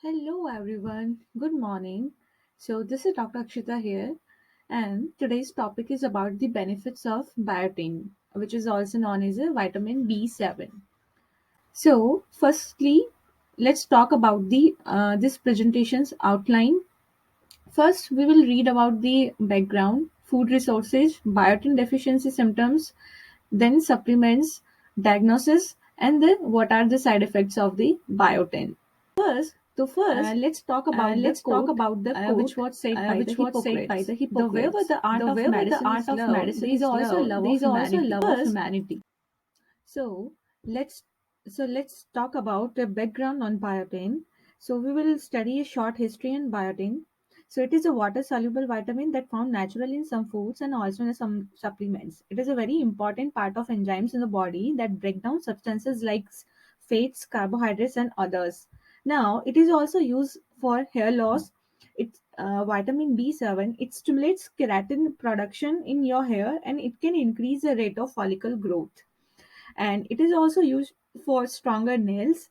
Hello everyone, good morning. So, this is Dr. Akshita here, and today's topic is about the benefits of biotin, which is also known as a vitamin B7. So, firstly, let's talk about the this presentation's outline. First, we will read about the background, food resources, biotin deficiency symptoms, then supplements, diagnosis, and then what are the side effects of the biotin. First, let's talk about the Let's talk quote, about the which quote, was said by the which was said by Hippocrates. the The wherever Hippocrates. the art The of wherever the medicine art is of love, there medicine is is also a love, love there of is also a humanity. love of humanity. So let's let's talk about the background on biotin. So we will study a short history on biotin. So it is a water soluble vitamin that found naturally in some foods and also in some supplements. It is a very important part of enzymes in the body that break down substances like fats, carbohydrates, and others. Now it is also used for hair loss. It's vitamin B7. It stimulates keratin production in your hair and it can increase the rate of follicle growth, and it is also used for stronger nails,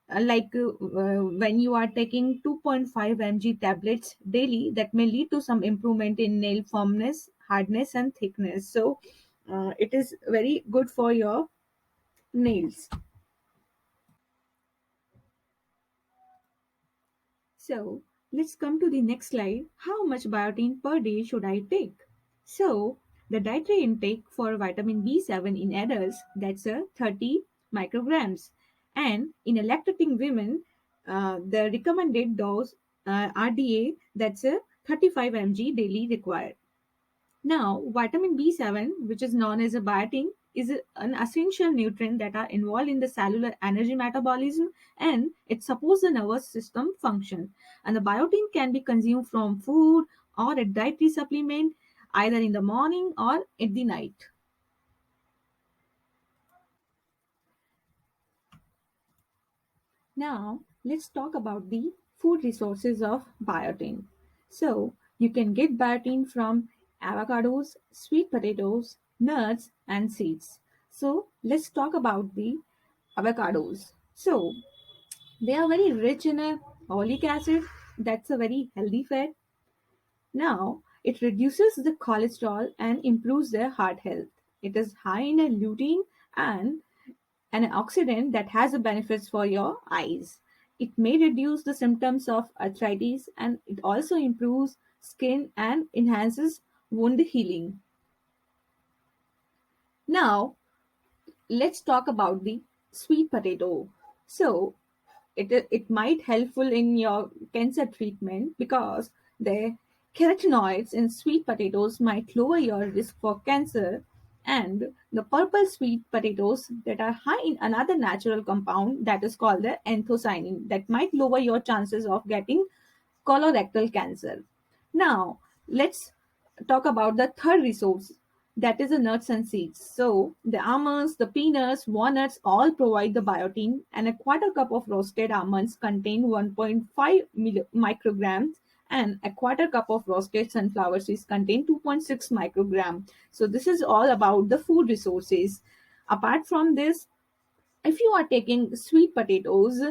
when you are taking 2.5 mg tablets daily, that may lead to some improvement in nail firmness, hardness, and thickness. So it is very good for your nails. So let's come to the next slide. How much biotin per day should I take? So the dietary intake for vitamin B7 in adults, that's a 30 micrograms, and in lactating women, the recommended dose RDA, that's a 35 mg daily required. Now, vitamin B7, which is known as a biotin, is an essential nutrient that are involved in the cellular energy metabolism, and it supports the nervous system function. And the biotin can be consumed from food or a dietary supplement either in the morning or at the night. Now, let's talk about the food resources of biotin. So, you can get biotin from avocados, sweet potatoes, nuts, and seeds. So, let's talk about the avocados. So, they are very rich in a oleic acid, that's a very healthy fat. Now, it reduces the cholesterol and improves their heart health. It is high in a lutein and an oxidant that has a benefits for your eyes. It may reduce the symptoms of arthritis, and it also improves skin and enhances wound healing. Now, let's talk about the sweet potato. So, it might helpful in your cancer treatment because the carotenoids in sweet potatoes might lower your risk for cancer, and the purple sweet potatoes that are high in another natural compound that is called the anthocyanin that might lower your chances of getting colorectal cancer. Now, let's talk about the third resource, that is the nuts and seeds. So, the almonds, the peanuts, walnuts all provide the biotin, and a quarter cup of roasted almonds contain 1.5 micrograms, and a quarter cup of roasted sunflower seeds contain 2.6 microgram. So, this is all about the food resources. Apart from this, if you are taking sweet potatoes,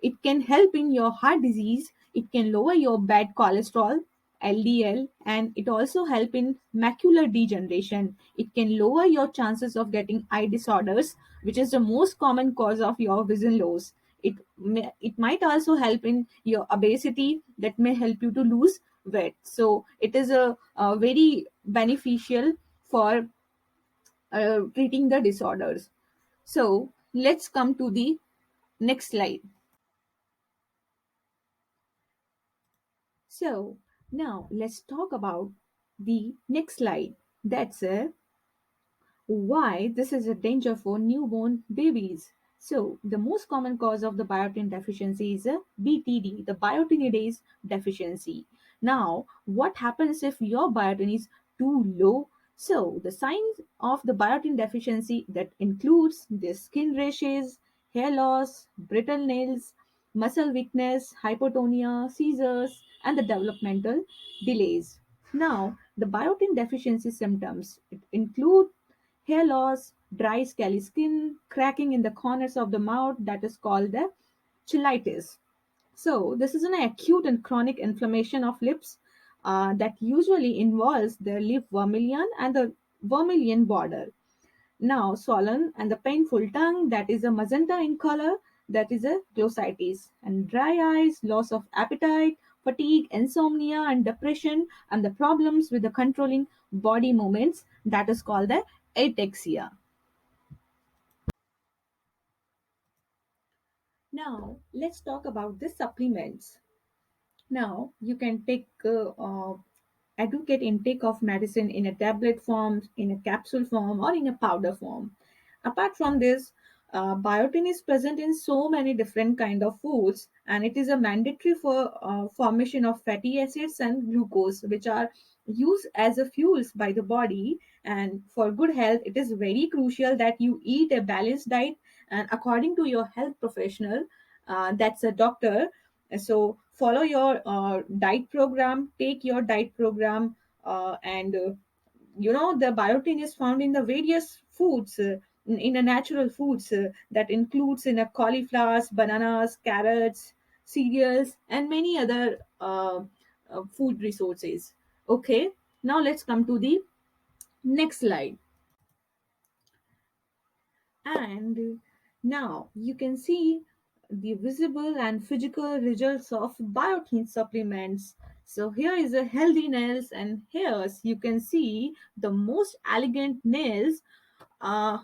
it can help in your heart disease, it can lower your bad cholesterol, LDL, and it also help in macular degeneration. It can lower your chances of getting eye disorders, which is the most common cause of your vision loss. It might also help in your obesity, that may help you to lose weight. So it is a very beneficial for treating the disorders. So let's come to the next slide. So now let's talk about the next slide. That's why this is a danger for newborn babies. So the most common cause of the biotin deficiency is a BTD, the biotinidase deficiency. Now, what happens if your biotin is too low? So the signs of the biotin deficiency that includes the skin rashes, hair loss, brittle nails, muscle weakness, hypotonia, seizures, and the developmental delays. Now, the biotin deficiency symptoms it include hair loss, dry scaly skin, cracking in the corners of the mouth that is called the cheilitis. So this is an acute and chronic inflammation of lips that usually involves the lip vermilion and the vermilion border. Now, swollen and the painful tongue, that is a magenta in color, that is a glossitis. And dry eyes, loss of appetite, fatigue, insomnia, and depression, and the problems with the controlling body movements, that is called the ataxia. Now, let's talk about the supplements. Now, you can take adequate intake of medicine in a tablet form, in a capsule form, or in a powder form. Apart from this, biotin is present in so many different kind of foods, and it is a mandatory for formation of fatty acids and glucose, which are used as a fuels by the body. And for good health, it is very crucial that you eat a balanced diet, and according to your health professional, that's a doctor. So follow your diet program, take your diet program, and the biotin is found in the various foods, in a natural foods, that includes in a cauliflowers, bananas, carrots, cereals, and many other food resources. Okay, now let's come to the next slide. And now you can see the visible and physical results of biotin supplements. So here is a healthy nails and hairs. You can see the most elegant nails uh,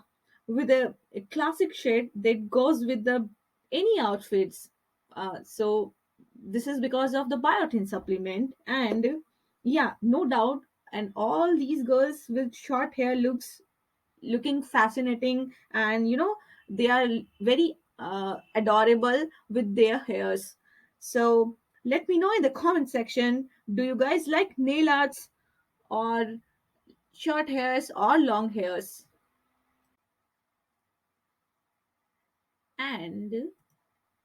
with a classic shade that goes with the any outfits. So this is because of the biotin supplement. And yeah, no doubt, and all these girls with short hair looking fascinating, and they are very adorable with their hairs. So let me know in the comment section, do you guys like nail arts, or short hairs, or long hairs? And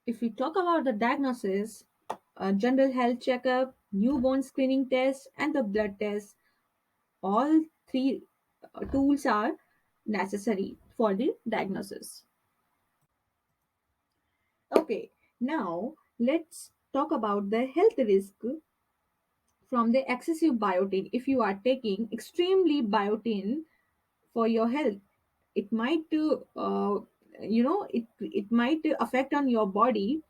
if we talk about the diagnosis, general health checkup, newborn screening test, and the blood test, all three tools are necessary for the diagnosis. Okay, now let's talk about the health risk from the excessive biotin. If you are taking extremely biotin for your health, it might it might affect on your body.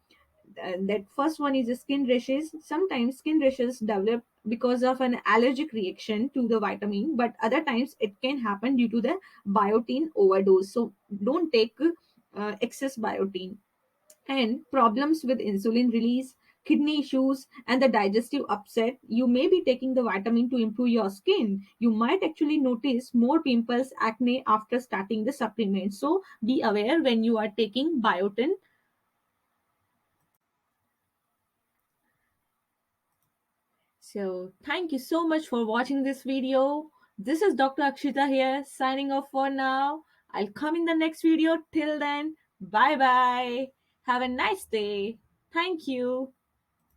That first one is the skin rashes. Sometimes skin rashes develop because of an allergic reaction to the vitamin, but other times it can happen due to the biotin overdose. So don't take excess biotin. And problems with insulin release, kidney issues, and the digestive upset. You may be taking the vitamin to improve your skin. You might actually notice more pimples, acne after starting the supplement. So be aware when you are taking biotin. So thank you so much for watching this video. This is Dr. Akshita here, signing off for now. I'll come in the next video. Till then, bye bye. Have a nice day. Thank you.